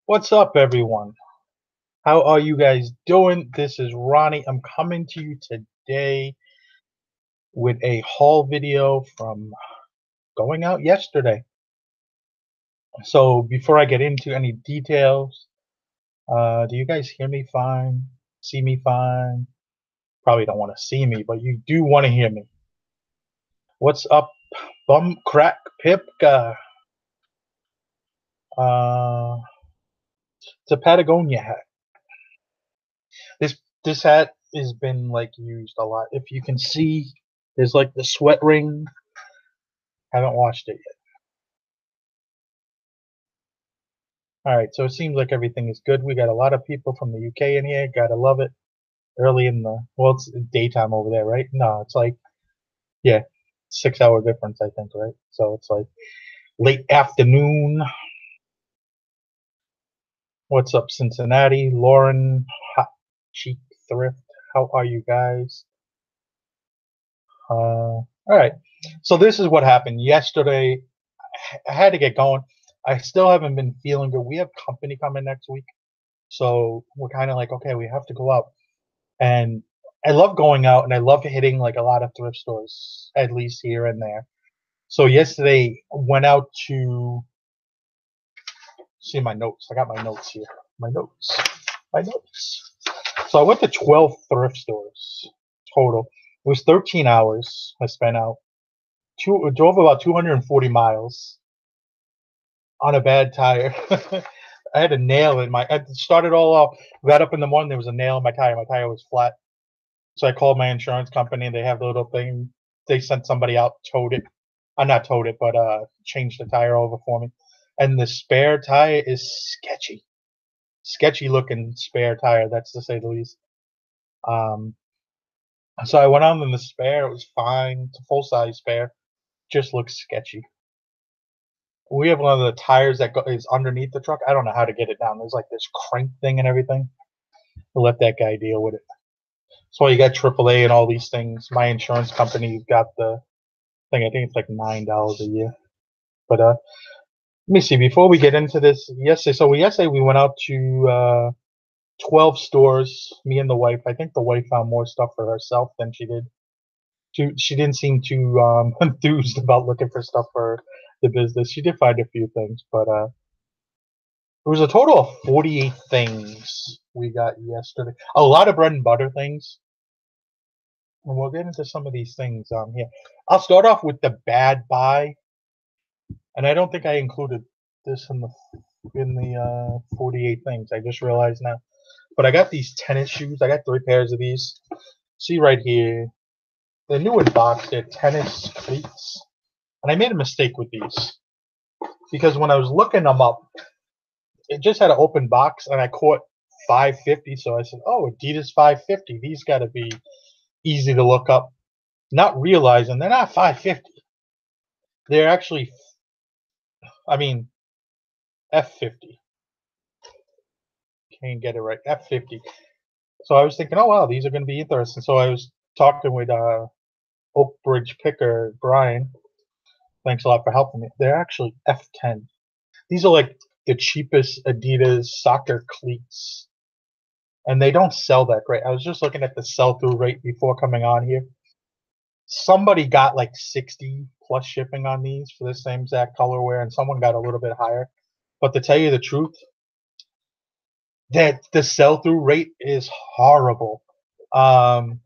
What's up, everyone? How are you guys doing? This is Ronnie. I'm coming to you today with a haul video from going out yesterday. So before I get into any details, do you guys hear me fine? See me fine? Probably don't want to see me, but you do want to hear me. What's up, bum crack pipka? Uh, it's a Patagonia hat. This hat has been like used a lot. If you can see, there's like the sweat ring. Haven't washed it yet. All right, so it seems like everything is good. We got a lot of people from the UK in here. Gotta love it. Early in the it's daytime over there, right? No, it's like yeah, 6 hour difference, I think, right? So it's like late afternoon. What's up, Cincinnati? Lauren, Hot Cheek Thrift. How are you guys? All right. So this is what happened yesterday. I had to get going. I still haven't been feeling good. We have company coming next week, so we're kind of like, okay, we have to go out. And I love going out and I love hitting like a lot of thrift stores, at least here and there. So yesterday went out to see my notes. I got my notes here. My notes. My notes. So I went to 12 thrift stores total. It was 13 hours I spent out. Drove about 240 miles on a bad tire. I had a nail in my. I started all off. Got up in the morning. There was a nail in my tire. My tire was flat. So I called my insurance company. They have the little thing. They sent somebody out, towed it. Not towed it, but changed the tire over for me. And the spare tire is sketchy, sketchy looking spare tire. That's to say the least. Um, so I went on in the spare. It was fine. It's a full size spare. Just looks sketchy. We have one of the tires that is underneath the truck. I don't know how to get it down. There's like this crank thing and everything. We'll let that guy deal with it. So you got AAA and all these things. My insurance company got the thing. I think it's like $9 a year. But let me see. Before we get into this, yesterday we went out to 12 stores. Me and the wife. I think the wife found more stuff for herself than she did. She didn't seem too enthused about looking for stuff for the business. She did find a few things, but it was a total of 48 things we got yesterday. A lot of bread and butter things. And we'll get into some of these things here. I'll start off with the bad buy, and I don't think I included this in the 48 things. I just realized now. But I got these tennis shoes. I got 3 pairs of these. See right here, they're new in box. They're tennis cleats, and I made a mistake with these because when I was looking them up, it just had an open box, and I caught 550. So I said, "Oh, Adidas 550. These got to be easy to look up." Not realizing they're not 550. They're actually, I mean, F50. Can't get it right. F50. So I was thinking, oh wow, these are going to be interesting. So I was talking with Oak Bridge picker Brian. Thanks a lot for helping me. They're actually F10. These are like the cheapest Adidas soccer cleats, and they don't sell that great. I was just looking at the sell-through rate before coming on here. Somebody got like 60 plus shipping on these for the same exact colorware, and someone got a little bit higher. But to tell you the truth, that the sell-through rate is horrible. Um,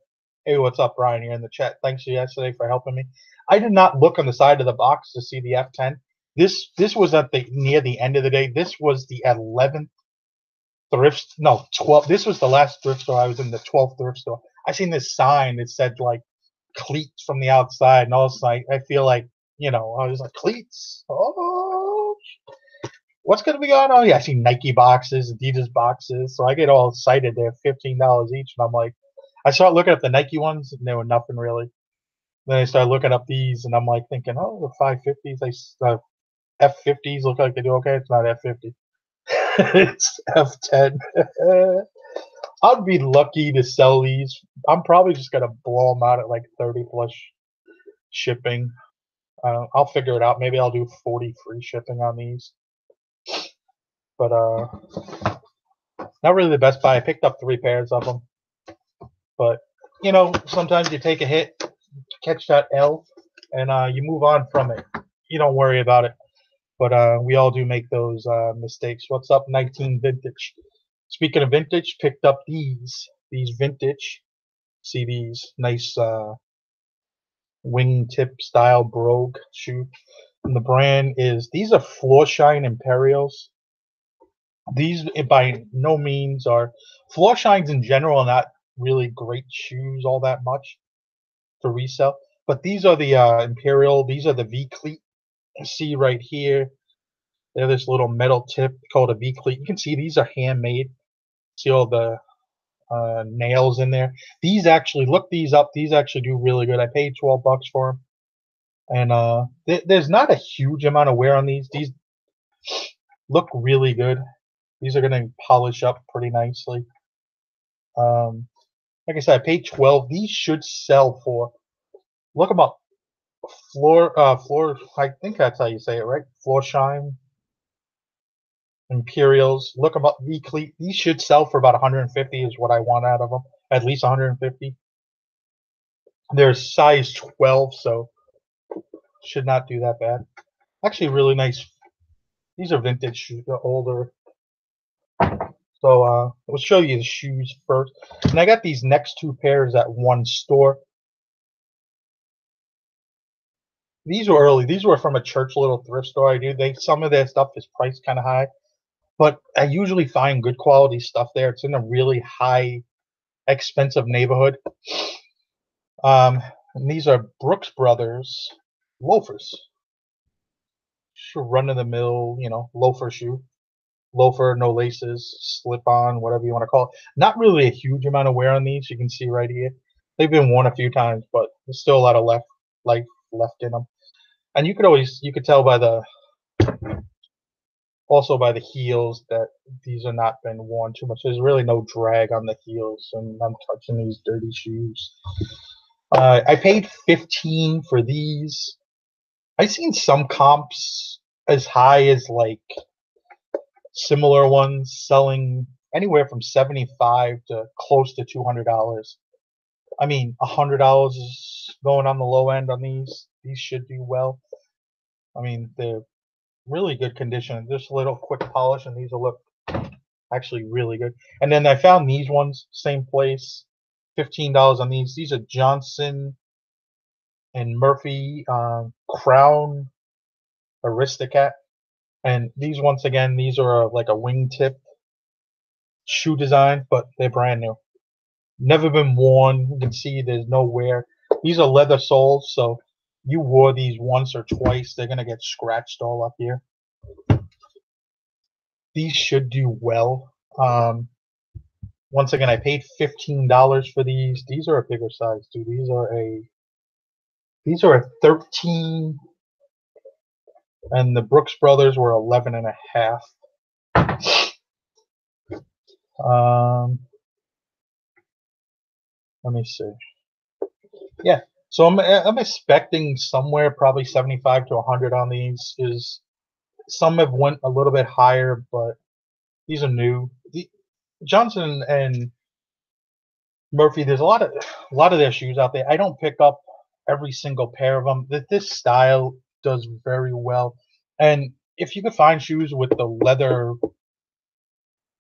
hey, what's up, Brian? Here in the chat. Thanks yesterday for helping me. I did not look on the side of the box to see the F10. This was at the near the end of the day. This was the 11th thrift. No, 12. This was the last thrift store. I was in the 12th thrift store. I seen this sign that said like cleats from the outside, and all I feel like I was like cleats. Oh, what's going to be going on? Yeah, I see Nike boxes, Adidas boxes. So I get all excited. They're $15 each. And I'm like, I start looking at the Nike ones and they were nothing really. Then I start looking up these and I'm like thinking, oh, the 550s, F50s look like they do okay. It's not F50. It's F10. I'd be lucky to sell these. I'm probably just going to blow them out at like 30 plus shipping. I'll figure it out. Maybe I'll do 40 free shipping on these. but not really the best buy. I picked up 3 pairs of them, but you know, sometimes you take a hit, catch that L, and you move on from it. You don't worry about it. But we all do make those mistakes. What's up, 19 vintage? Speaking of vintage, picked up these vintage. See these nice wingtip style brogue shoe. And the brand is, these are Floor Shine Imperials. These by no means are, Floor Shines in general are not really great shoes all that much for resale. But these are the Imperial, these are the V-cleat. You see right here, they have this little metal tip called a V-cleat. You can see these are handmade. See all the nails in there. These actually, look these up. These actually do really good. I paid 12 bucks for them. And there's not a huge amount of wear on these. These look really good. These are going to polish up pretty nicely. Like I said, I paid 12. These should sell for, look them up. Floor, I think that's how you say it, right? Floor Shine Imperials. Look them up. V-cleat. These should sell for about 150 is what I want out of them. At least 150. They're size 12, so should not do that bad. Actually, really nice. These are vintage shoes. They're older. So we'll show you the shoes first. And I got these next 2 pairs at one store. These were early. These were from a church little thrift store I do. Some of their stuff is priced kind of high, but I usually find good quality stuff there. It's in a really high, expensive neighborhood. And these are Brooks Brothers loafers. Run of the mill, you know, loafer shoe. Loafer, no laces, slip on, whatever you want to call it. Not really a huge amount of wear on these. You can see right here. They've been worn a few times, but there's still a lot of life left in them. And you could tell by also by the heels that these are not been worn too much. There's really no drag on the heels, and I'm touching these dirty shoes. I paid 15 for these. I've seen some comps as high as like similar ones selling anywhere from $75 to close to $200. I mean, $100 is going on the low end on these. These should do well. I mean, they're really good condition. Just a little quick polish, and these will look actually really good. And then I found these ones, same place, $15 on these. These are Johnson and Murphy Crown Aristocat. And these, once again, these are like a wingtip shoe design, but they're brand new. Never been worn. You can see there's no wear. These are leather soles, so you wore these once or twice, they're going to get scratched all up here. These should do well. Once again, I paid $15 for these. These are a bigger size, too. These are a 13, and the Brooks Brothers were 11 and a half. Let me see. Yeah, so I'm expecting somewhere probably 75 to 100 on these. Some have went a little bit higher, but these are new. Johnson and Murphy, there's a lot of their shoes out there. I don't pick up every single pair of them. This style does very well, and if you could find shoes with the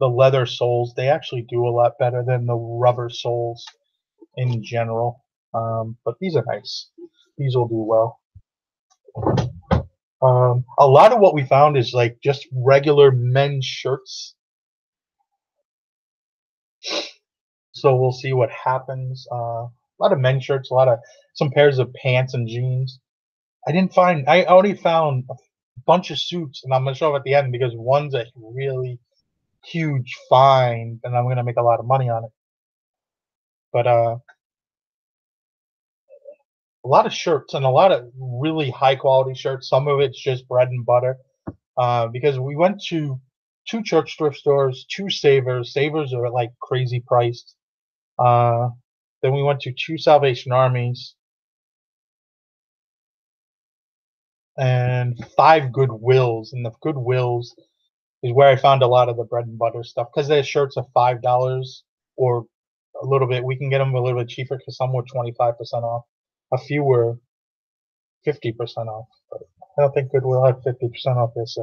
leather soles, they actually do a lot better than the rubber soles in general. But these are nice. These will do well. A lot of what we found is like just regular men's shirts. So we'll see what happens. A lot of men's shirts, some pairs of pants and jeans. I only found a bunch of suits, and I'm going to show them at the end because one's a really huge find, and I'm going to make a lot of money on it. But a lot of shirts and a lot of really high quality shirts. Some of it's just bread and butter. Because we went to 2 church thrift stores, 2 Savers. Savers are like crazy priced. Then we went to 2 Salvation Armies and 5 Goodwills. And the Goodwills, is where I found a lot of the bread and butter stuff because their shirts are $5 or a little bit. We can get them a little bit cheaper because some were 25% off. A few were 50% off. But I don't think Goodwill had 50% off this.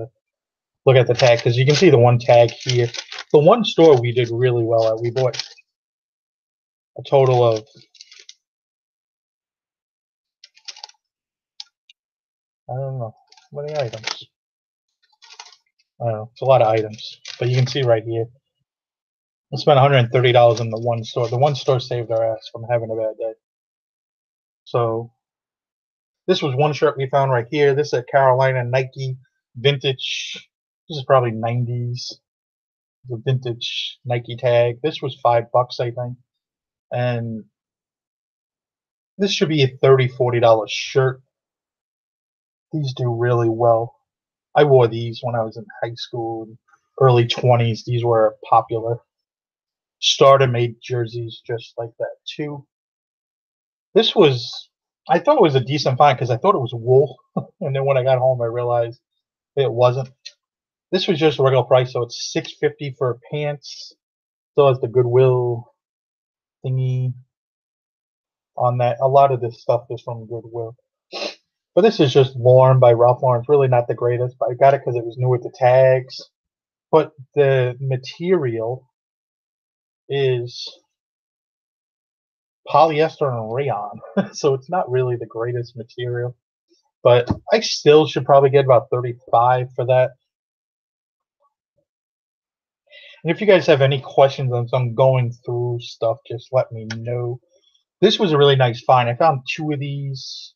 Look at the tag because you can see the one tag here. The one store we did really well at. We bought a total of I don't know how many items. I don't know. It's a lot of items, but you can see right here. We spent $130 in the one store. The one store saved our ass from having a bad day. So this was one shirt we found right here. This is a Carolina Nike vintage. This is probably 90s. The vintage Nike tag. This was $5, I think. And this should be a $30-$40 shirt. These do really well. I wore these when I was in high school, early 20s. These were popular. Starter made jerseys just like that too. This was, I thought it was a decent find because I thought it was wool. And then when I got home, I realized it wasn't. This was just a regular price, so it's $6.50 for pants. Still has the Goodwill thingy on that. A lot of this stuff is from Goodwill. But this is just Lauren by Ralph Lauren. It's really not the greatest, but I got it because it was new with the tags. But the material is polyester and rayon, so it's not really the greatest material. But I still should probably get about 35 for that. And if you guys have any questions as I'm going through stuff, just let me know. This was a really nice find. I found 2 of these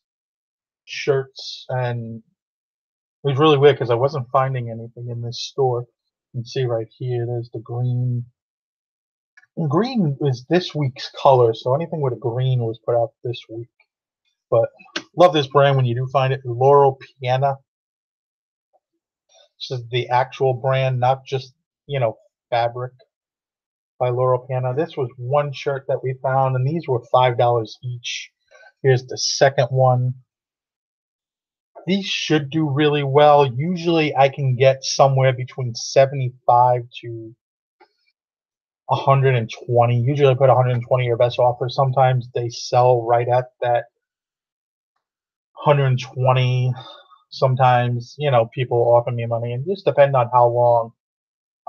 shirts, and it was really weird because I wasn't finding anything in this store. You can see right here, there's the green. And green is this week's color, so anything with a green was put out this week. But love this brand when you do find it. Laurel Piana. This is the actual brand, not just, fabric by Laurel Piana. This was one shirt that we found, and these were $5 each. Here's the second one. These should do really well. Usually I can get somewhere between 75 to 120. Usually I put 120 or best offer. Sometimes they sell right at that 120. Sometimes, people offer me money, and just depend on how long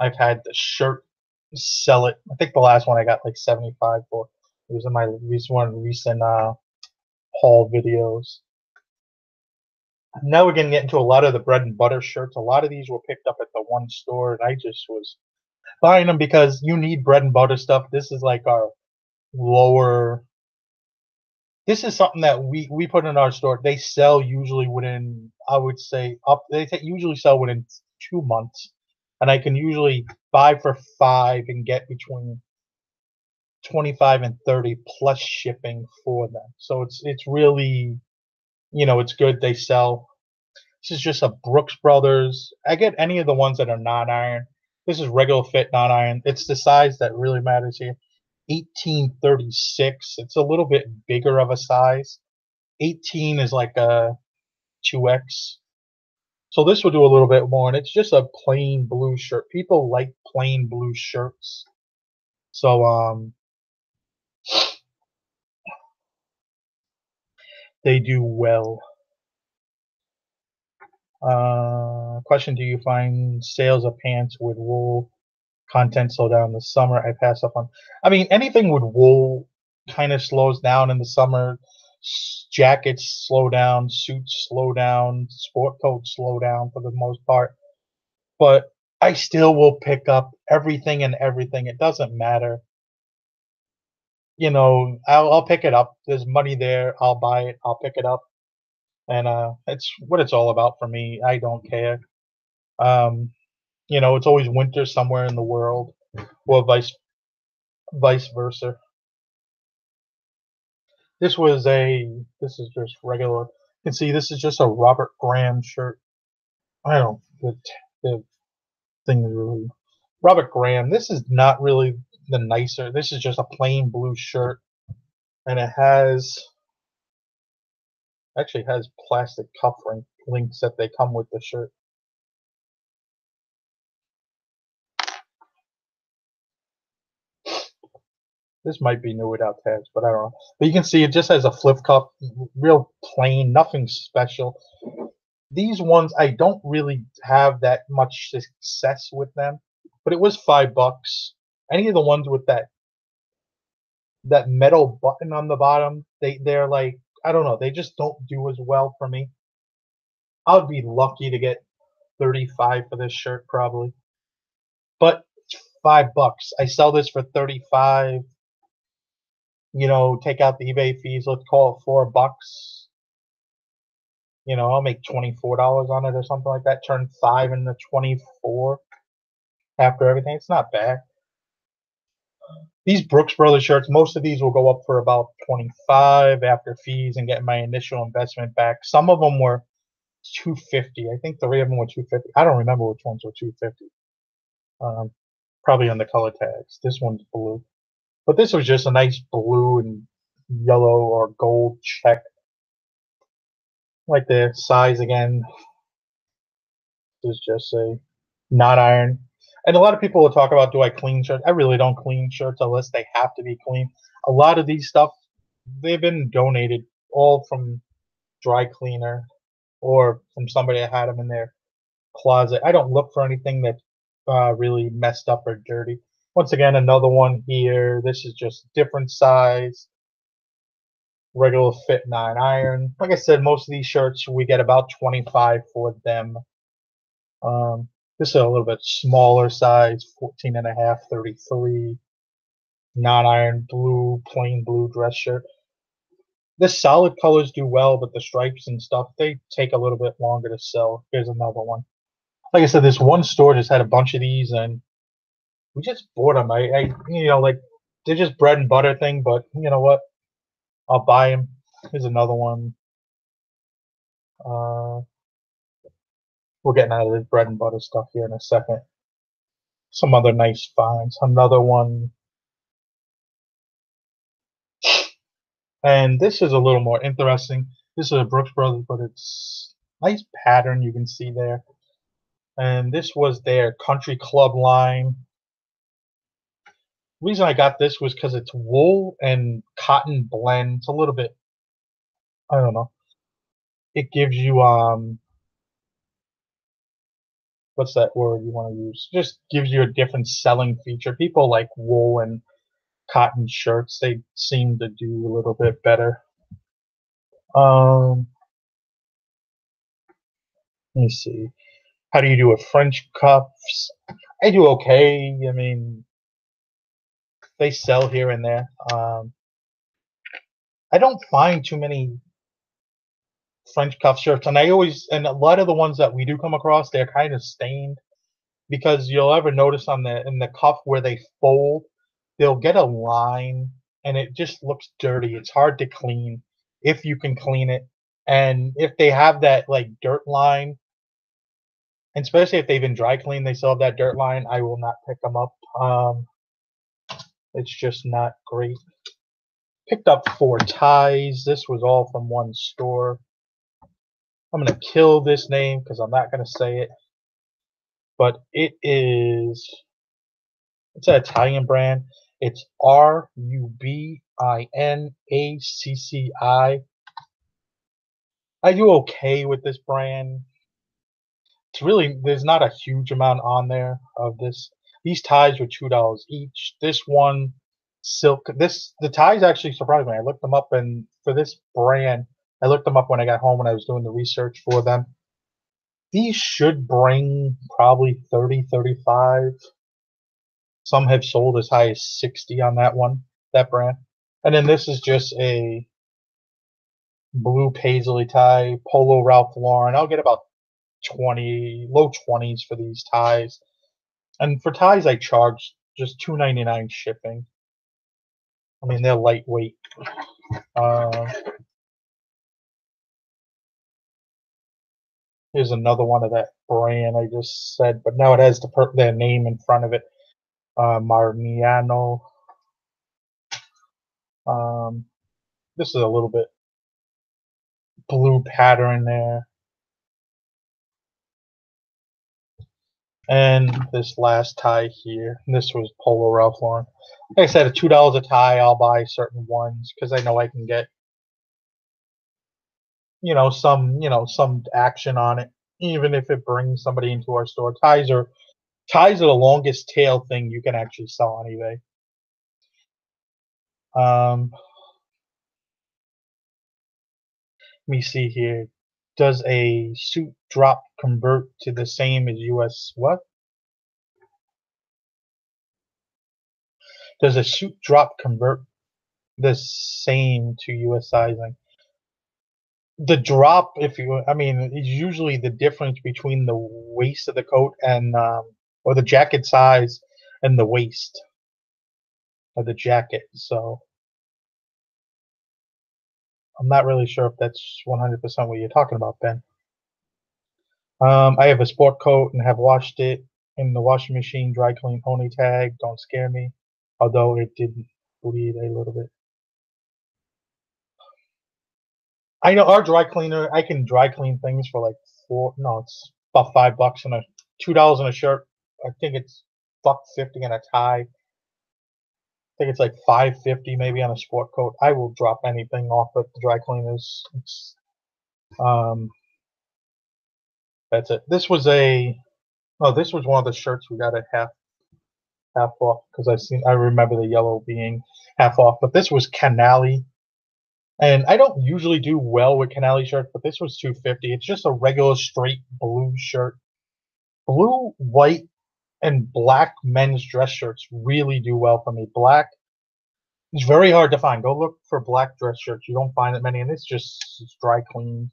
I've had the shirt sell it. I think the last one I got like 75 for. It was in my recent haul videos. Now we're going to get into a lot of the bread and butter shirts. A lot of these were picked up at the one store, and I just was buying them because you need bread and butter stuff. This is like our lower. This is something that we put in our store. They sell usually within, I would say, usually sell within 2 months, and I can usually buy for $5 and get between 25 and 30 plus shipping for them. So it's really, it's good. They sell. This is just a Brooks Brothers. I get any of the ones that are non-iron. This is regular fit non-iron. It's the size that really matters here. 1836. It's a little bit bigger of a size. 18 is like a 2X. So this will do a little bit more, and it's just a plain blue shirt. People like plain blue shirts. So they do well. Question: do you find sales of pants with wool content slow down in the summer? I pass up on. I mean, anything with wool kind of slows down in the summer. Jackets slow down, suits slow down, sport coats slow down for the most part. But I still will pick up everything and everything. It doesn't matter. I'll pick it up. There's money there. I'll buy it. I'll pick it up, and it's what it's all about for me. I don't care. Um, it's always winter somewhere in the world, or vice versa. This is just regular. You can see this is just a Robert Graham shirt. I don't, the thing is really, Robert Graham. This is not really the nicer. This is just a plain blue shirt, and it actually has plastic cuff links that they come with the shirt. This might be new without tags, but I don't know. But you can see it just has a flip cup, real plain, nothing special. These ones, I don't really have that much success with them, but it was $5. Any of the ones with that metal button on the bottom, they're like, I don't know, they just don't do as well for me. I would be lucky to get 35 for this shirt probably, but $5. I sell this for 35. Take out the eBay fees. Let's call it $4. I'll make $24 on it or something like that. Turn 5 into 24 after everything. It's not bad. These Brooks Brothers shirts, most of these will go up for about 25 after fees and getting my initial investment back. Some of them were 250. I think 3 of them were 250. I don't remember which ones were 250. Probably on the color tags. This one's blue. But this was just a nice blue and yellow or gold check. Like the size again is just a not iron. And a lot of people will talk about, do I clean shirts? I really don't clean shirts unless they have to be clean. A lot of these stuff, they've been donated all from dry cleaner or from somebody that had them in their closet. I don't look for anything that's really messed up or dirty. Once again, another one here. This is just different size, regular fit 9 iron. Like I said, most of these shirts we get about 25 for them. This is a little bit smaller size, 14 and a half, 33. Non-iron blue, plain blue dress shirt. The solid colors do well, but the stripes and stuff, they take a little bit longer to sell. Here's another one. Like I said, this one store just had a bunch of these, and we just bought them. Like they're just bread and butter thing, but you know what? I'll buy them. Here's another one. We're getting out of this bread and butter stuff here in a second. Some other nice finds. Another one. And this is a little more interesting. This is a Brooks Brothers, but it's nice pattern you can see there. And this was their country club line. The reason I got this was because it's wool and cotton blend. It's a little bit, I don't know. It gives you what's that word you want to use? Just gives you a different selling feature. People like wool and cotton shirts. They seem to do a little bit better. Let me see. How do you do it? French cuffs. I do okay. I mean, they sell here and there. I don't find too many French cuff shirts, and a lot of the ones that we do come across, they're kind of stained because you'll ever notice in the cuff where they fold, they'll get a line, and it just looks dirty. It's hard to clean if you can clean it, and if they have that like dirt line, and especially if they've been dry cleaned, they still have that dirt line. I will not pick them up. It's just not great. Picked up 4 ties. This was all from one store. I'm going to kill this name because I'm not going to say it. But it's an Italian brand. It's Rubinacci. I do okay with this brand. It's really, there's not a huge amount on there of this. These ties were $2 each. This one, silk. The ties actually surprised me. I looked them up, and for this brand, I looked them up when I got home when I was doing the research for them. These should bring probably 30, 35. Some have sold as high as 60 on that brand. And then this is just a blue paisley tie, Polo Ralph Lauren. I'll get about 20, low 20s for these ties. And for ties, I charge just $2.99 shipping. I mean, they're lightweight. Here's another one of that brand I just said, but now it has their name in front of it. Marniano. This is a little bit blue pattern there. And this last tie here, this was Polo Ralph Lauren. Like I said, at $2 a tie, I'll buy certain ones because I know I can get, some action on it, even if it brings somebody into our store. Ties are the longest tail thing you can actually sell on eBay. Let me see here. Does a suit drop convert to the same as US what? Does a suit drop convert the same to US sizing? The drop, is usually the difference between the waist of the coat and or the jacket size and the waist of the jacket. So I'm not really sure if that's 100% what you're talking about, Ben. I have a sport coat and have washed it in the washing machine, dry clean, pony tag. Don't scare me, although it did bleed a little bit. I know our dry cleaner. I can dry clean things for like it's about $5 and $2 in a shirt. I think it's $1.50 in a tie. I think it's like $5.50 maybe on a sport coat. I will drop anything off at the dry cleaners. Um, that's it. This was one of the shirts we got at half off because I remember the yellow being half off. But this was Canali, and I don't usually do well with Canali shirts, but this was $2.50. It's just a regular straight blue shirt. Blue, white, and black men's dress shirts really do well for me. Black is very hard to find. Go look for black dress shirts. You don't find that many, and it's dry clean.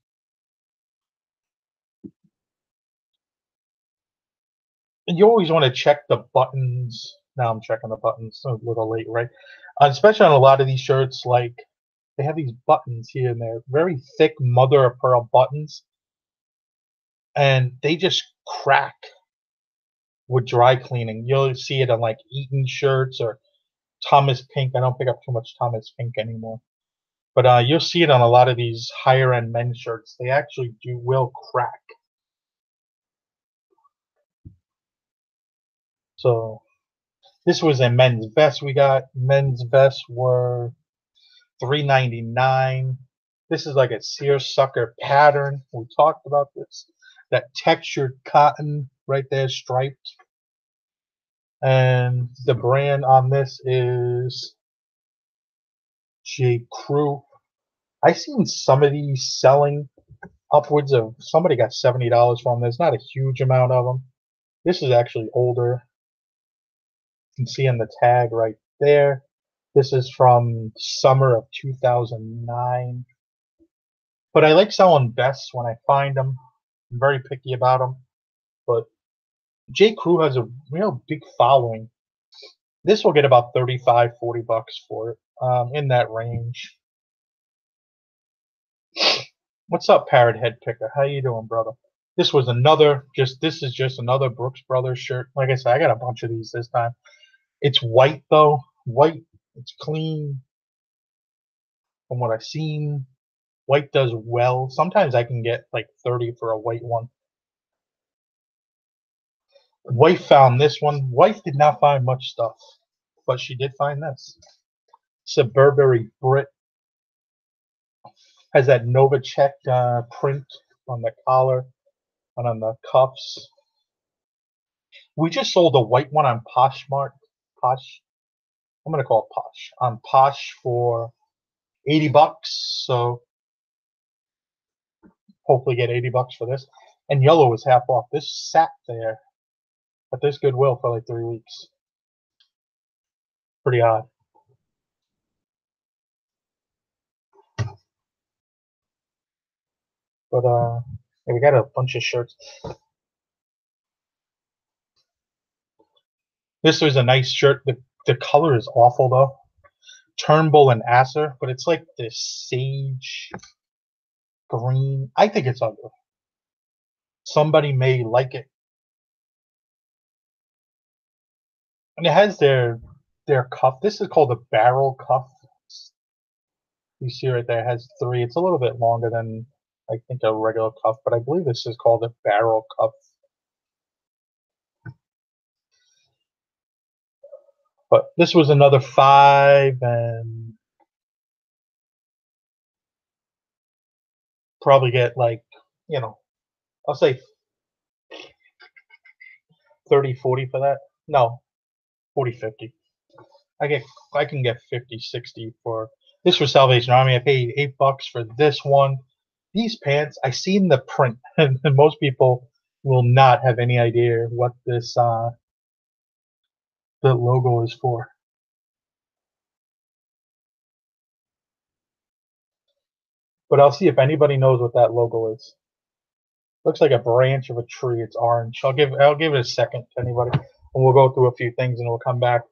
And you always want to check the buttons. Now I'm checking the buttons. A little late, right? Especially on a lot of these shirts, like they have these buttons here and there, very thick mother of pearl buttons, and they just crack with dry cleaning. You'll see it on like Eaton shirts or Thomas Pink. I don't pick up too much Thomas Pink anymore. But you'll see it on a lot of these higher end men's shirts. They actually will crack. So this was a men's vest we got. Men's vests were $3.99. This is like a seersucker pattern. We talked about this. That textured cotton right there, striped. And the brand on this is J. Crew. I've seen some of these selling upwards of, somebody got $70 from them. There's not a huge amount of them. This is actually older. You can see on the tag right there. This is from summer of 2009. But I like selling vests when I find them. I'm very picky about them. But J. Crew has a real big following. This will get about $35-40 for it, in that range. What's up, Parrot Head Picker? How you doing, brother? This is just another Brooks Brothers shirt. Like I said, I got a bunch of these this time. It's white though. White, it's clean. From what I've seen, white does well. Sometimes I can get like 30 for a white one. Wife found this one. Wife did not find much stuff, but she did find this. It's a Burberry Brit. Has that Novacek print on the collar and on the cuffs. We just sold a white one on Poshmark. I'm gonna call it Posh. On Posh for $80. So hopefully get $80 for this. And yellow is half off. This sat there at this Goodwill for like 3 weeks. Pretty odd. But yeah, we got a bunch of shirts. This was a nice shirt. The color is awful though. Turnbull and Asser, but it's like this sage green. I think it's ugly. Somebody may like it. And it has their cuff. This is called a barrel cuff. You see right there, it has 3. It's a little bit longer than I think a regular cuff, but I believe this is called a barrel cuff. But this was another 5, and probably get like, you know, I'll say 30, 40 for that. No, 40, 50. I get I can get 50, 60 for this was Salvation Army. I paid $8 for this one. These pants, I seen the print, and most people will not have any idea what this the logo is for. But I'll see if anybody knows what that logo is. Looks like a branch of a tree. It's orange. I'll give it a second to anybody, and we'll go through a few things, and we'll come back.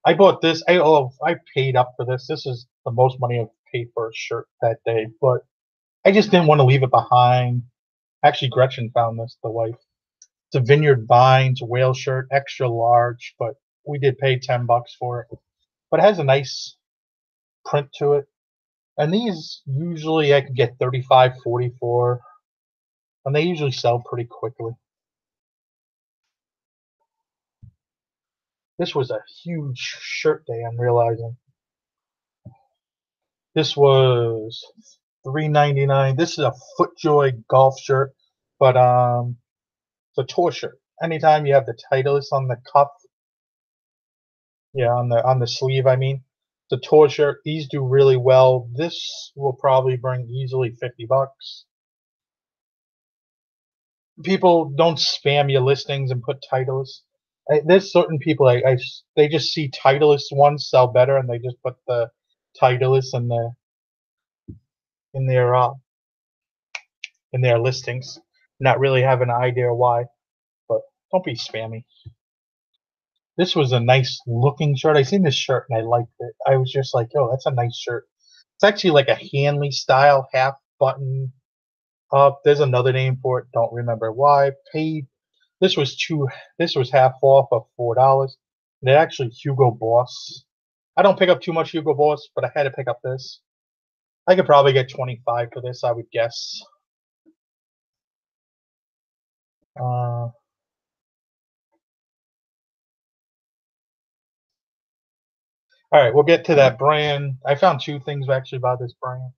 I bought this. I paid up for this. This is the most money I've paid for a shirt that day, but I just didn't want to leave it behind. Actually, Gretchen found this, the wife. It's a Vineyard Vines whale shirt, extra large, but we did pay $10 for it. But it has a nice print to it. And these usually I could get 35, 44, and they usually sell pretty quickly. This was a huge shirt day, I'm realizing. This was $3.99. This is a FootJoy golf shirt, but it's a tour shirt. Anytime you have the Titleist on the cuff, yeah, on the sleeve, I mean, the tour shirt. These do really well. This will probably bring easily $50. People don't spam your listings and put Titleist. There's certain people they just see Titleist ones sell better, and they just put the Titleist in their uh, in their listings, not really have an idea why. But don't be spammy. This was a nice looking shirt. I seen this shirt and I liked it. I was just like, "Yo, that's a nice shirt." It's actually like a Hanley style half button up. There's another name for it. Don't remember why. Paid. This was two. This was half off of $4. And it actually Hugo Boss. I don't pick up too much Hugo Boss, but I had to pick up this. I could probably get 25 for this, I would guess. All right, we'll get to that brand. I found two things actually about this brand,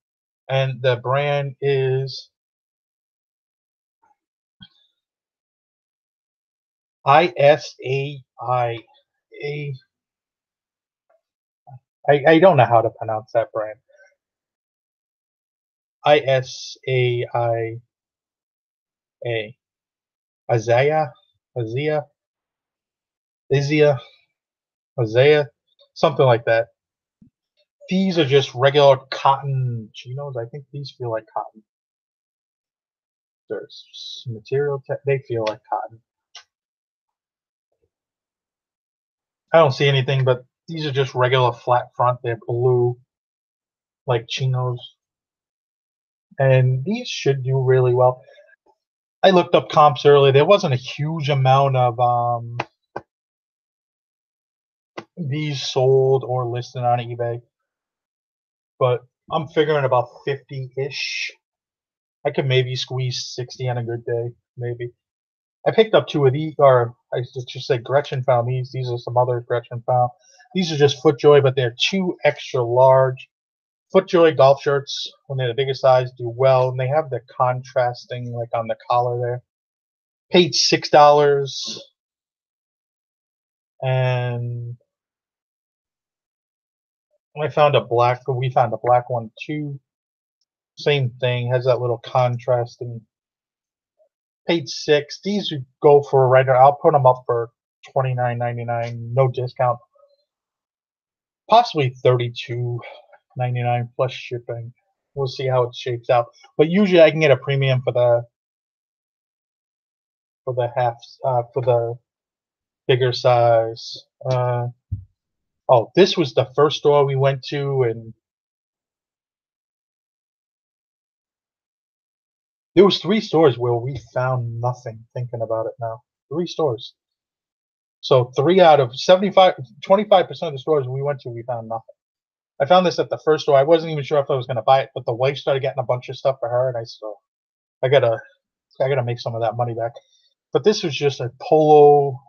and the brand is ISAI. I don't know how to pronounce that brand. ISAIA. Isaiah, Isaiah, Isaiah, Isaiah, something like that. These are just regular cotton chinos. I think these feel like cotton. There's material. They feel like cotton. I don't see anything, but these are just regular flat front. They're blue, like chinos, and these should do really well. I looked up comps earlier. There wasn't a huge amount of these sold or listed on eBay, but I'm figuring about 50-ish. I could maybe squeeze 60 on a good day, maybe. I picked up two of these, or I just said Gretchen found these. These are some others Gretchen found. These are just FootJoy, but they're two extra large. FootJoy golf shirts, when they're the biggest size, do well, and they have the contrasting, like on the collar there. Paid $6, and we found a black one too. Same thing, has that little contrasting. Paid $6. These would go for right now. I'll put them up for $29.99, no discount. Possibly $32.99 plus shipping. We'll see how it shapes out. But usually I can get a premium for the for the bigger size. Oh, this was the first store we went to, and there was 3 stores where we found nothing. Thinking about it now, 3 stores. So 3 out of 75, 25% of the stores we went to, we found nothing. I found this at the first store. I wasn't even sure if I was going to buy it, but the wife started getting a bunch of stuff for her, and I gotta make some of that money back. But this was just a polo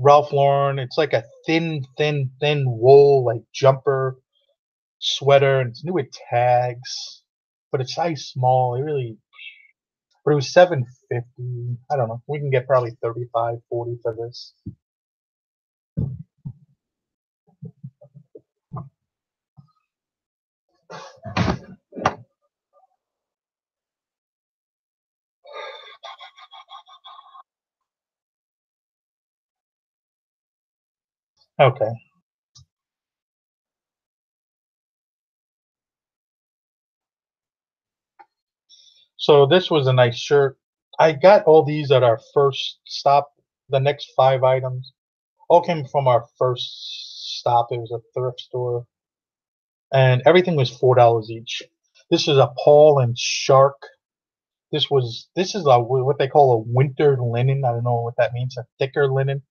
Ralph Lauren. It's like a thin wool like jumper sweater, and it's new with tags, but it's size small. It really, but it was 750. I don't know. We can get probably 35, 40 for this. Okay. So this was a nice shirt. I got all these at our first stop. The next 5 items all came from our first stop. It was a thrift store, and everything was $4 each. This is a Paul and Shark. This is a what they call a winter linen. I don't know what that means. A thicker linen.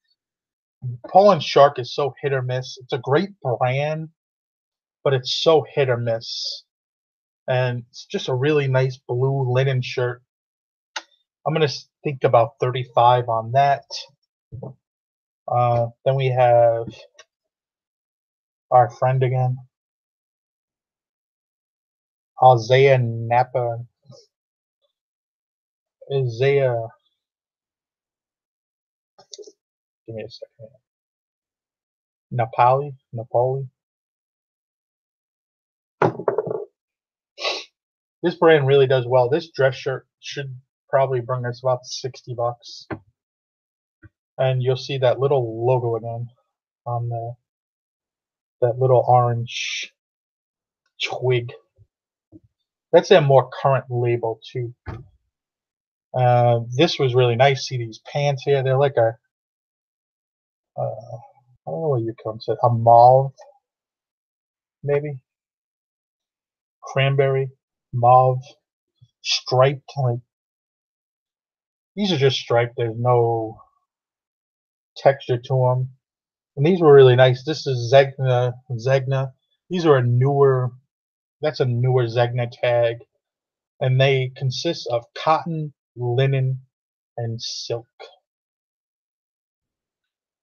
Paul and Shark is so hit or miss. It's a great brand, but it's so hit or miss. And it's just a really nice blue linen shirt. I'm gonna think about 35 on that. Then we have our friend again, Isaiah Napa. Isaiah, give me a second. Napoli. This brand really does well. This dress shirt should probably bring us about $60, and you'll see that little logo again on that little orange twig. That's a more current label too. This was really nice. See these pants here? They're like a I don't know what you call it. A mauve, maybe cranberry, mauve, striped. Like these are just striped. There's no texture to them, and these were really nice. This is Zegna. Zegna. These are a newer. That's a newer Zegna tag, and they consist of cotton, linen, and silk.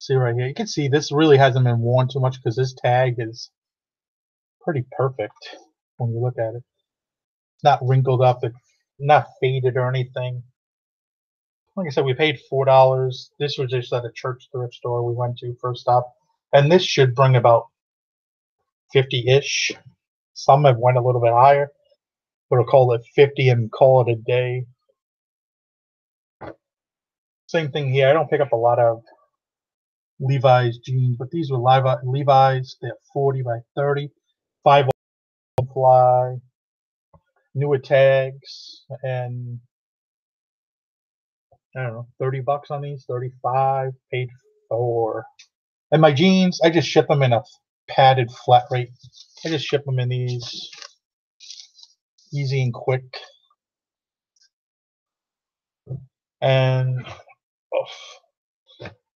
See right here. You can see this really hasn't been worn too much because this tag is pretty perfect when you look at it. It's not wrinkled up. It's not faded or anything. Like I said, we paid $4. This was just at a church thrift store we went to first stop, and this should bring about 50-ish. Some have went a little bit higher, but we'll call it 50 and call it a day. Same thing here. I don't pick up a lot of Levi's jeans, but these were Levi's. They're 40 by 30, 5 fly, newer tags, and I don't know, $30 on these, 35, paid for. And my jeans, I just ship them in a padded flat rate. I just ship them in these, easy and quick. And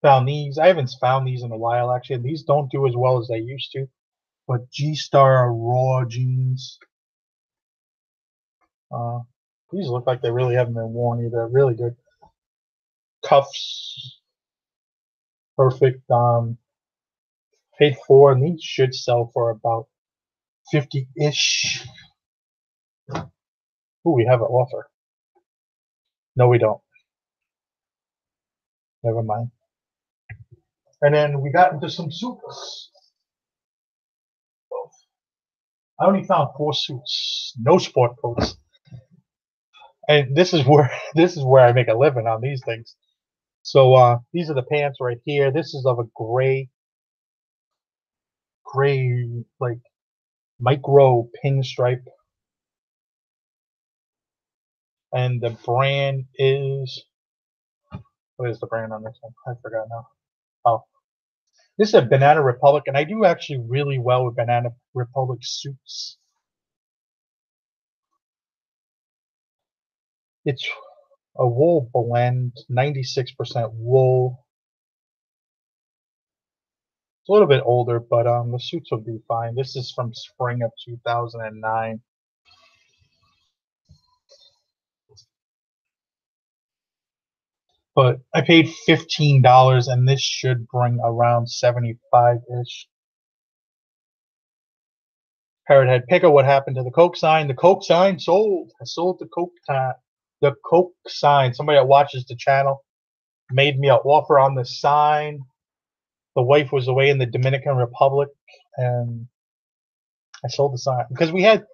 found these. I haven't found these in a while, actually. These don't do as well as they used to. But G-Star Raw jeans. These look like they really haven't been worn either. Really good. Cuffs. Perfect. Paid for, and these should sell for about 50-ish. Ooh, we have an offer. No, we don't. Never mind. And then we got into some suits. I only found 4 suits, no sport coats. And this is where I make a living on these things. So these are the pants right here. This is of a gray like micro pinstripe. And the brand is, what is the brand on this one? I forgot now. Oh, this is a Banana Republic, and I do actually really well with Banana Republic suits. It's a wool blend, 96% wool. It's a little bit older, but the suits will be fine. This is from spring of 2009. But I paid $15, and this should bring around 75-ish. Parrot Head Picker, what happened to the Coke sign? The Coke sign sold. I sold the Coke the Coke sign. Somebody that watches the channel made me an offer on the sign. The wife was away in the Dominican Republic, and I sold the sign because we had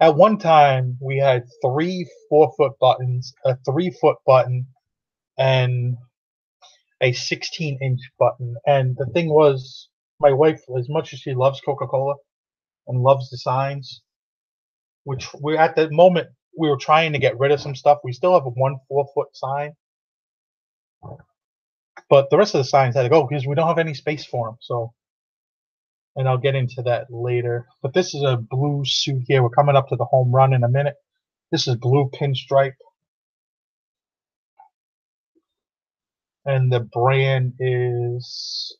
at one time we had 3 4-foot buttons, a 3-foot button, and a 16-inch button. And the thing was, my wife, as much as she loves Coca-Cola and loves the signs, which we at the moment we were trying to get rid of some stuff. We still have a 1 4-foot sign, but the rest of the signs had to go because we don't have any space for them. So, and I'll get into that later. But this is a blue suit here. We're coming up to the home run in a minute. This is blue pinstripe, and the brand is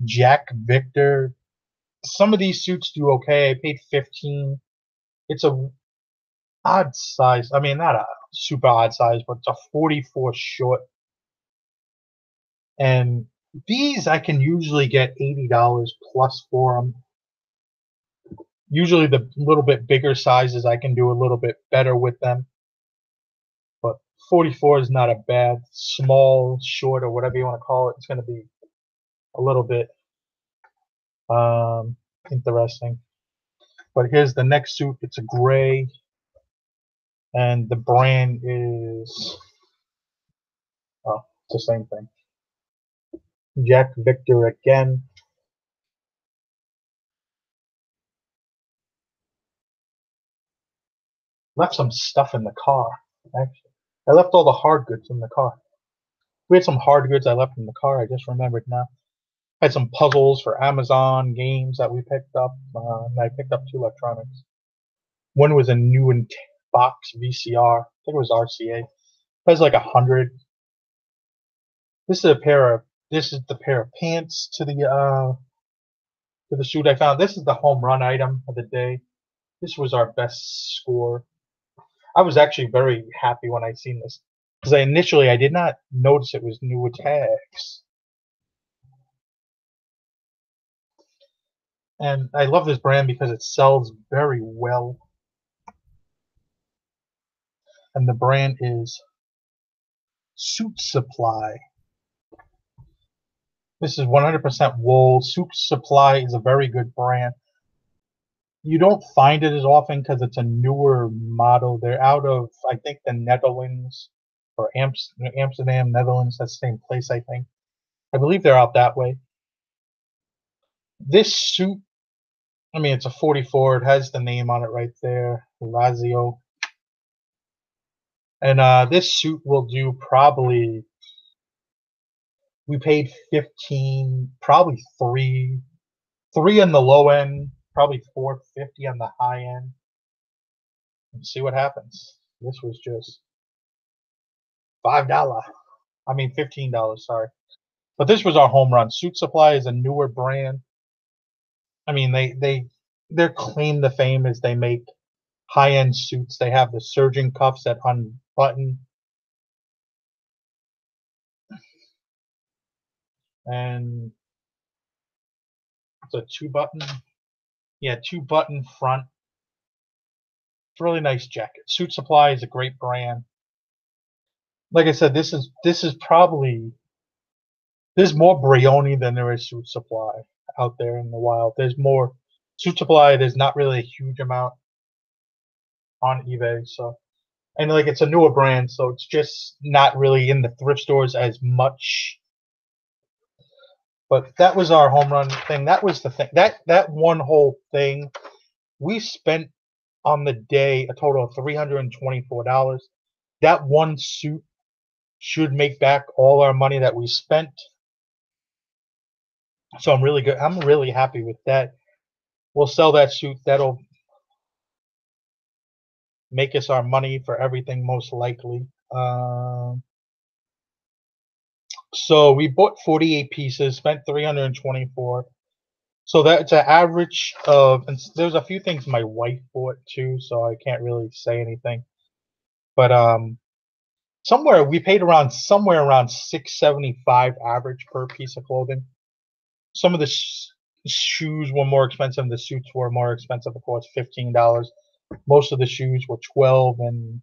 Jack Victor. Some of these suits do okay. I paid $15. It's a odd size. I mean, not a super odd size, but it's a 44 short. And these I can usually get $80 plus for them. Usually the little bit bigger sizes I can do a little bit better with them. But 44 is not a bad small, short, or whatever you want to call it. It's going to be a little bit interesting. But here's the next suit. It's a gray, and the brand is it's the same thing. Jack Victor again. Left some stuff in the car. Actually, I left all the hard goods in the car. We had some hard goods I left in the car. I just remembered now. I had some puzzles for Amazon games that we picked up. And I picked up 2 electronics. One was a new box VCR. I think it was RCA. It has like 100. This is the pair of pants to the suit I found. This is the home run item of the day. This was our best score. I was actually very happy when I seen this because I did not notice it was new tags. And I love this brand because it sells very well. And the brand is Suit Supply. This is 100% wool. Suit Supply is a very good brand. You don't find it as often because it's a newer model. They're out of, I think, the Netherlands or Amsterdam, Netherlands. That's the same place, I think. I believe they're out that way. This suit, I mean, it's a 44. It has the name on it right there, Lazio. And this suit will do probably, we paid 15, probably 3 on the low end, probably 450 on the high end. And see what happens. This was just $5. I mean $15, sorry. But this was our home run. Suit Supply is a newer brand. I mean, their claim to fame is they make high-end suits. They have the surgeon cuffs that unbutton. And it's a 2-button. Yeah, 2-button front. It's a really nice jacket. Suit Supply is a great brand. Like I said, this is probably, there's more Brioni than there is Suit Supply out there in the wild. There's more Suit Supply. There's not really a huge amount on eBay. So, and like it's a newer brand, so it's just not really in the thrift stores as much. But that was our home run thing. That was the thing. That one whole thing, we spent on the day a total of $324. That one suit should make back all our money that we spent. So I'm really good. I'm really happy with that. We'll sell that suit. That'll make us our money for everything, most likely. So we bought 48 pieces, spent 324. So that's an average of, and there's a few things my wife bought too, so I can't really say anything. But we paid around somewhere around $6.75 average per piece of clothing. Some of the shoes were more expensive. The suits were more expensive, of course, $15. Most of the shoes were 12, and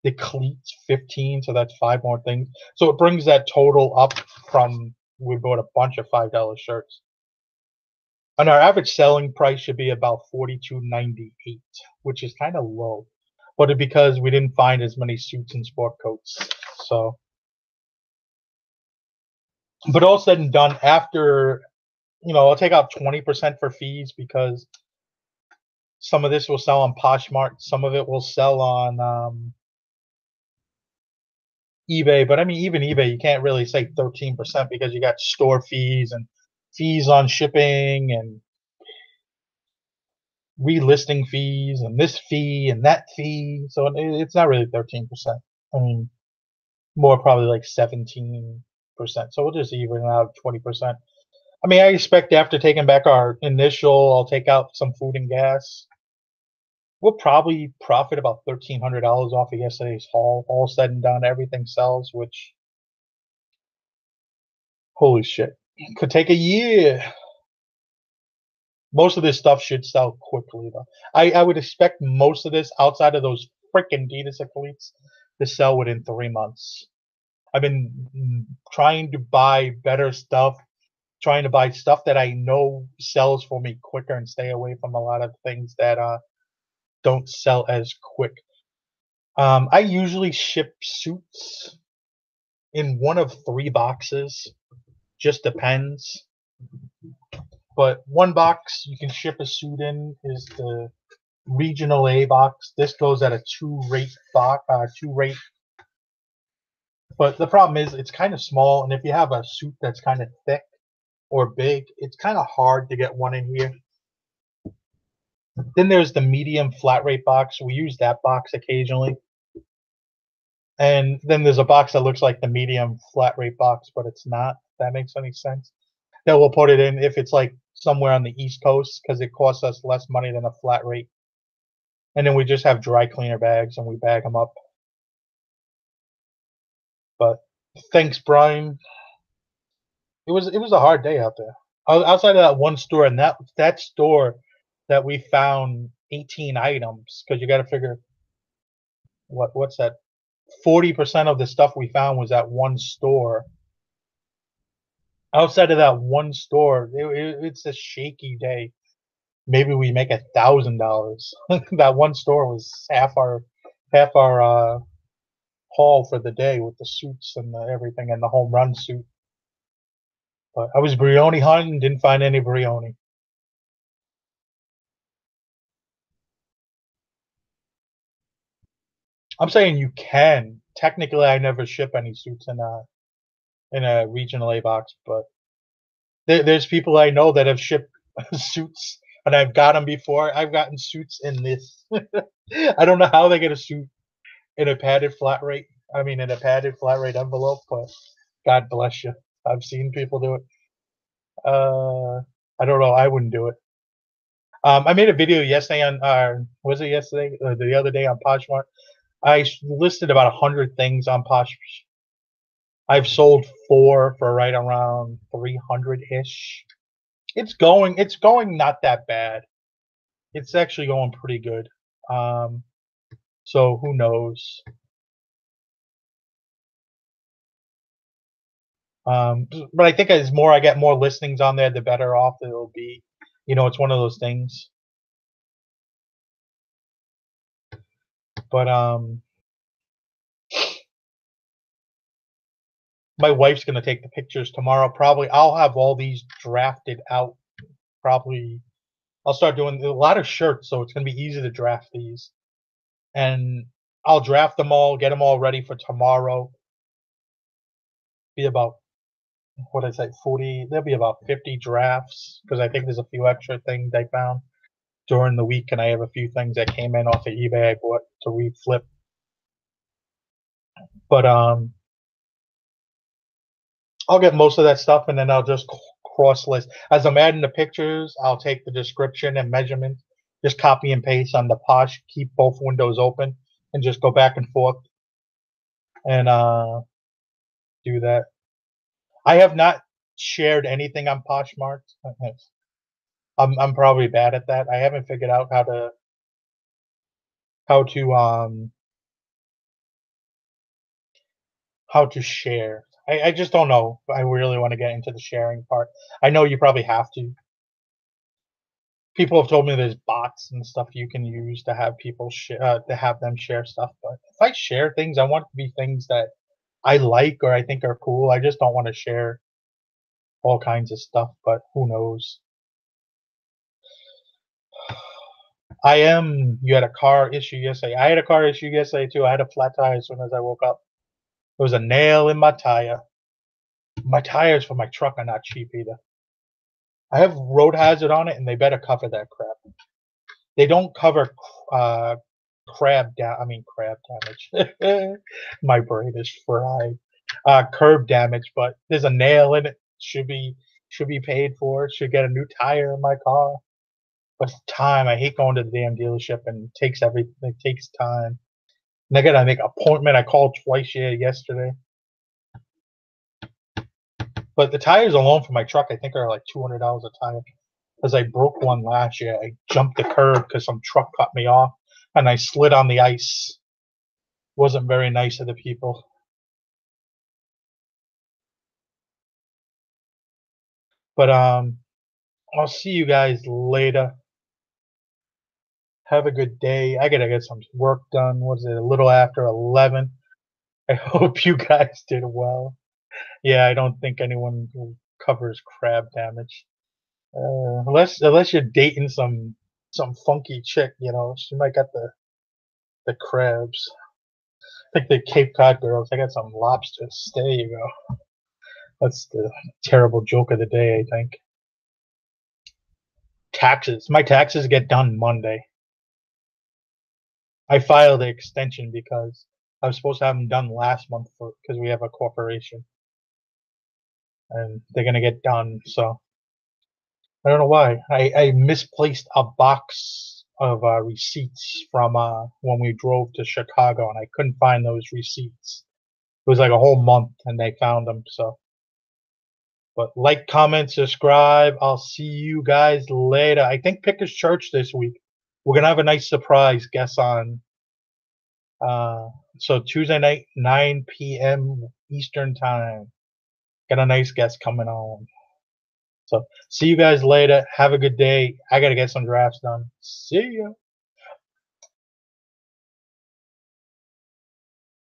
the cleats 15. So that's 5 more things. So it brings that total up from we bought a bunch of $5 shirts. And our average selling price should be about $42.98, which is kind of low, but because we didn't find as many suits and sport coats. So, but all said and done, after I'll take out 20% for fees because some of this will sell on Poshmark, some of it will sell on eBay. But I mean, even eBay, you can't really say 13% because you got store fees and fees on shipping and relisting fees and this fee and that fee. So it's not really 13%. I mean, more probably like 17%. So we'll just even out 20%. I mean, I expect after taking back our initial, I'll take out some food and gas. We'll probably profit about $1,300 off of yesterday's haul. All said and done, everything sells, which, holy shit, could take a year. Most of this stuff should sell quickly, though. I would expect most of this, outside of those freaking Adidas cleats, to sell within 3 months. I've been trying to buy better stuff, trying to buy stuff that I know sells for me quicker and stay away from a lot of things that don't sell as quick. I usually ship suits in one of 3 boxes. Just depends. But one box you can ship a suit in is the regional A box. This goes at a 2-rate box, 2-rate. But the problem is it's kind of small, and if you have a suit that's kind of thick or big, it's kind of hard to get one in here. Then there's the medium flat rate box. We use that box occasionally. And then there's a box that looks like the medium flat rate box, but it's not. If that makes any sense. Then we'll put it in if it's like somewhere on the East Coast because it costs us less money than a flat rate. And then we just have dry cleaner bags and we bag them up. But thanks, Brian. It was a hard day out there. Outside of that one store, and that store that we found 18 items, because you got to figure what's that? 40% of the stuff we found was at one store. Outside of that one store, it's a shaky day. Maybe we make $1,000. That one store was half our haul for the day with the suits and everything and the Homerun suit. But I was brioni hunting, didn't find any brioni. I'm saying you can. Technically, I never ship any suits in a regional A box, but there's people I know that have shipped suits, and I've got them before. I've gotten suits in this. I don't know how they get a suit in a padded flat rate. I mean, in a padded flat rate envelope, but God bless you. I've seen people do it. I don't know. I wouldn't do it. I made a video yesterday on, was it yesterday or the other day on Poshmark? I listed about 100 things on Posh. I've sold 4 for right around 300-ish. It's going not that bad. It's actually going pretty good. So who knows? But I think as I get more listings on there, the better off it'll be. It's one of those things. But my wife's gonna take the pictures tomorrow. Probably I'll have all these drafted out. Probably I'll start doing a lot of shirts, so it's gonna be easy to draft these. And I'll draft them all, get them all ready for tomorrow. Be about, what did I say, 40? There'll be about 50 drafts because I think there's a few extra things I found during the week, and I have a few things that came in off of eBay I bought to reflip. But I'll get most of that stuff, and then I'll just cross list as I'm adding the pictures. I'll take the description and measurements, just copy and paste on the Posh. Keep both windows open, and just go back and forth and do that. I have not shared anything on Poshmark. I'm probably bad at that. I haven't figured out how to um how to share. I just don't know. I really want to get into the sharing part. I know you probably have to. People have told me there's bots and stuff you can use to have people to have them share stuff. But if I share things, I want it to be things that I like or I think are cool. I just don't want to share all kinds of stuff. But who knows? You had a car issue yesterday. I had a car issue yesterday too. I had a flat tire as soon as I woke up. There was a nail in my tire. My tires for my truck are not cheap either. I have road hazard on it, and they better cover that crap. They don't cover uh, crab damage. My brain is fried. Curb damage, but there's a nail in it. Should be paid for. Should get a new tire in my car. But time, I hate going to the damn dealership, and it takes time. And I gotta make an appointment. I called twice yesterday. But the tires alone for my truck, I think, are like $200 a tire. Because I broke one last year. I jumped the curb because some truck cut me off, and I slid on the ice. Wasn't very nice of the people. But I'll see you guys later. Have a good day. I gotta get some work done. Was it a little after 11? I hope you guys did well. Yeah, I don't think anyone who covers crab damage. Unless you're dating some funky chick, she might got the crabs. Like the Cape Cod girls, I got some lobsters. There you go. That's the terrible joke of the day, I think. Taxes. My taxes get done Monday. I filed the extension because I was supposed to have them done last month because we have a corporation, and they're gonna get done. So I don't know why. I misplaced a box of receipts from when we drove to Chicago, and I couldn't find those receipts. It was like a whole month, and they found them. So, but like, comment, subscribe. I'll see you guys later. I think Pickers Church this week. We're gonna have a nice surprise guest on. Uh, so Tuesday night, 9 p.m. Eastern time. Got a nice guest coming on. So see you guys later. Have a good day. I gotta get some drafts done. See ya.